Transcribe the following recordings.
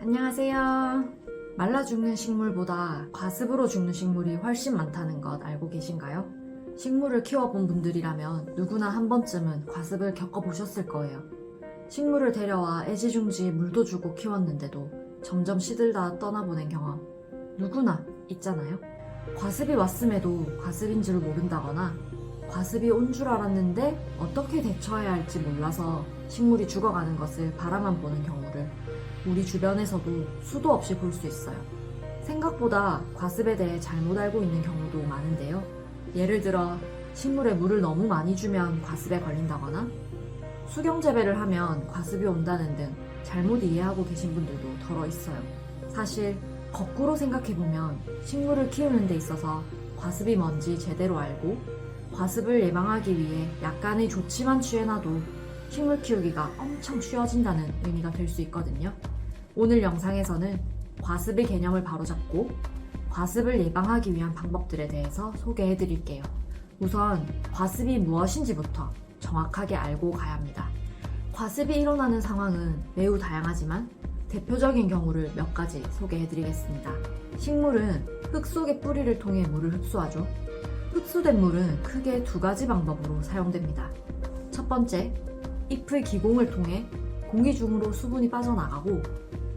안녕하세요. 말라 죽는 식물보다 과습으로 죽는 식물이 훨씬 많다는 것 알고 계신가요? 식물을 키워본 분들이라면 누구나 한 번쯤은 과습을 겪어보셨을 거예요. 식물을 데려와 애지중지 물도 주고 키웠는데도 점점 시들다 떠나보낸 경험 누구나 있잖아요. 과습이 왔음에도 과습인 줄 모른다거나 과습이 온 줄 알았는데 어떻게 대처해야 할지 몰라서 식물이 죽어가는 것을 바라만 보는 경우를 우리 주변에서도 수도 없이 볼 수 있어요. 생각보다 과습에 대해 잘못 알고 있는 경우도 많은데요. 예를 들어 식물에 물을 너무 많이 주면 과습에 걸린다거나 수경재배를 하면 과습이 온다는 등 잘못 이해하고 계신 분들도 더러 있어요. 사실 거꾸로 생각해보면 식물을 키우는 데 있어서 과습이 뭔지 제대로 알고 과습을 예방하기 위해 약간의 조치만 취해놔도 식물 키우기가 엄청 쉬워진다는 의미가 될 수 있거든요. 오늘 영상에서는 과습의 개념을 바로잡고 과습을 예방하기 위한 방법들에 대해서 소개해 드릴게요. 우선 과습이 무엇인지부터 정확하게 알고 가야 합니다. 과습이 일어나는 상황은 매우 다양하지만 대표적인 경우를 몇 가지 소개해 드리겠습니다. 식물은 흙 속의 뿌리를 통해 물을 흡수하죠. 흡수된 물은 크게 두 가지 방법으로 사용됩니다. 첫 번째, 잎의 기공을 통해 공기 중으로 수분이 빠져나가고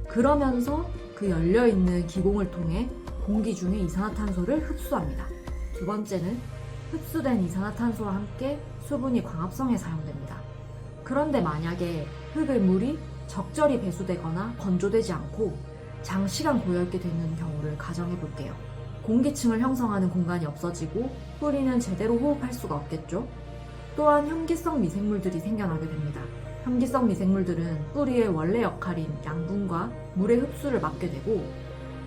그러면서 그 열려있는 기공을 통해 공기 중의 이산화탄소를 흡수합니다. 두 번째는 흡수된 이산화탄소와 함께 수분이 광합성에 사용됩니다. 그런데 만약에 흙의 물이 적절히 배수되거나 건조되지 않고 장시간 고여있게 되는 경우를 가정해 볼게요. 공기층을 형성하는 공간이 없어지고 뿌리는 제대로 호흡할 수가 없겠죠. 또한 혐기성 미생물들이 생겨나게 됩니다. 혐기성 미생물들은 뿌리의 원래 역할인 양분과 물의 흡수를 막게 되고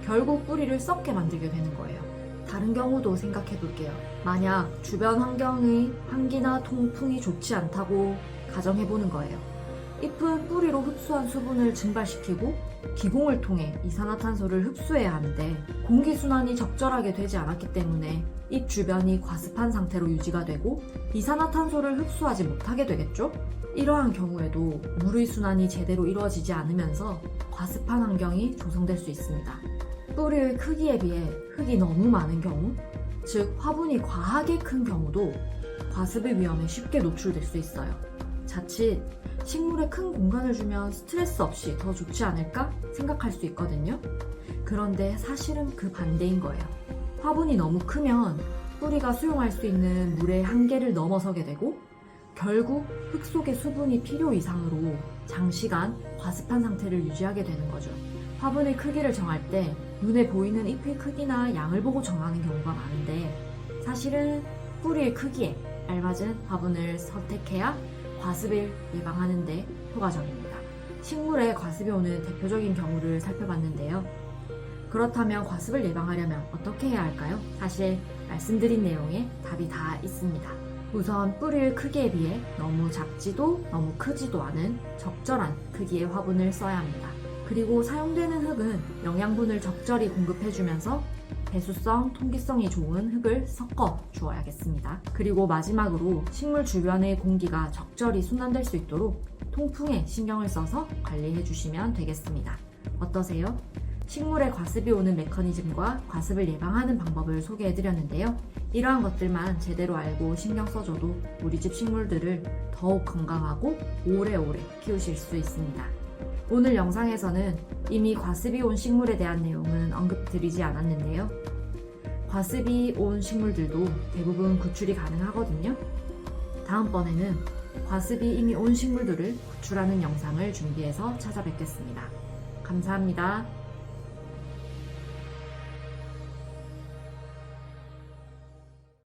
결국 뿌리를 썩게 만들게 되는 거예요. 다른 경우도 생각해 볼게요. 만약 주변 환경의 환기나 통풍이 좋지 않다고 가정해 보는 거예요. 잎은 뿌리로 흡수한 수분을 증발시키고 기공을 통해 이산화탄소를 흡수해야 하는데 공기순환이 적절하게 되지 않았기 때문에 잎 주변이 과습한 상태로 유지가 되고 이산화탄소를 흡수하지 못하게 되겠죠? 이러한 경우에도 물의 순환이 제대로 이루어지지 않으면서 과습한 환경이 조성될 수 있습니다. 뿌리의 크기에 비해 흙이 너무 많은 경우, 즉 화분이 과하게 큰 경우도 과습의 위험에 쉽게 노출될 수 있어요. 자칫 식물에 큰 공간을 주면 스트레스 없이 더 좋지 않을까 생각할 수 있거든요. 그런데 사실은 그 반대인 거예요. 화분이 너무 크면 뿌리가 수용할 수 있는 물의 한계를 넘어서게 되고 결국 흙 속의 수분이 필요 이상으로 장시간 과습한 상태를 유지하게 되는 거죠. 화분의 크기를 정할 때 눈에 보이는 잎의 크기나 양을 보고 정하는 경우가 많은데 사실은 뿌리의 크기에 알맞은 화분을 선택해야 과습을 예방하는 데 효과적입니다. 식물에 과습이 오는 대표적인 경우를 살펴봤는데요. 그렇다면 과습을 예방하려면 어떻게 해야 할까요? 사실 말씀드린 내용에 답이 다 있습니다. 우선 뿌리의 크기에 비해 너무 작지도 너무 크지도 않은 적절한 크기의 화분을 써야 합니다. 그리고 사용되는 흙은 영양분을 적절히 공급해주면서 배수성, 통기성이 좋은 흙을 섞어 주어야겠습니다. 그리고 마지막으로 식물 주변의 공기가 적절히 순환될 수 있도록 통풍에 신경을 써서 관리해 주시면 되겠습니다. 어떠세요? 식물에 과습이 오는 메커니즘과 과습을 예방하는 방법을 소개해 드렸는데요. 이러한 것들만 제대로 알고 신경 써줘도 우리 집 식물들을 더욱 건강하고 오래오래 키우실 수 있습니다. 오늘 영상에서는 이미 과습이 온 식물에 대한 내용은 언급드리지 않았는데요. 과습이 온 식물들도 대부분 구출이 가능하거든요. 다음번에는 과습이 이미 온 식물들을 구출하는 영상을 준비해서 찾아뵙겠습니다. 감사합니다.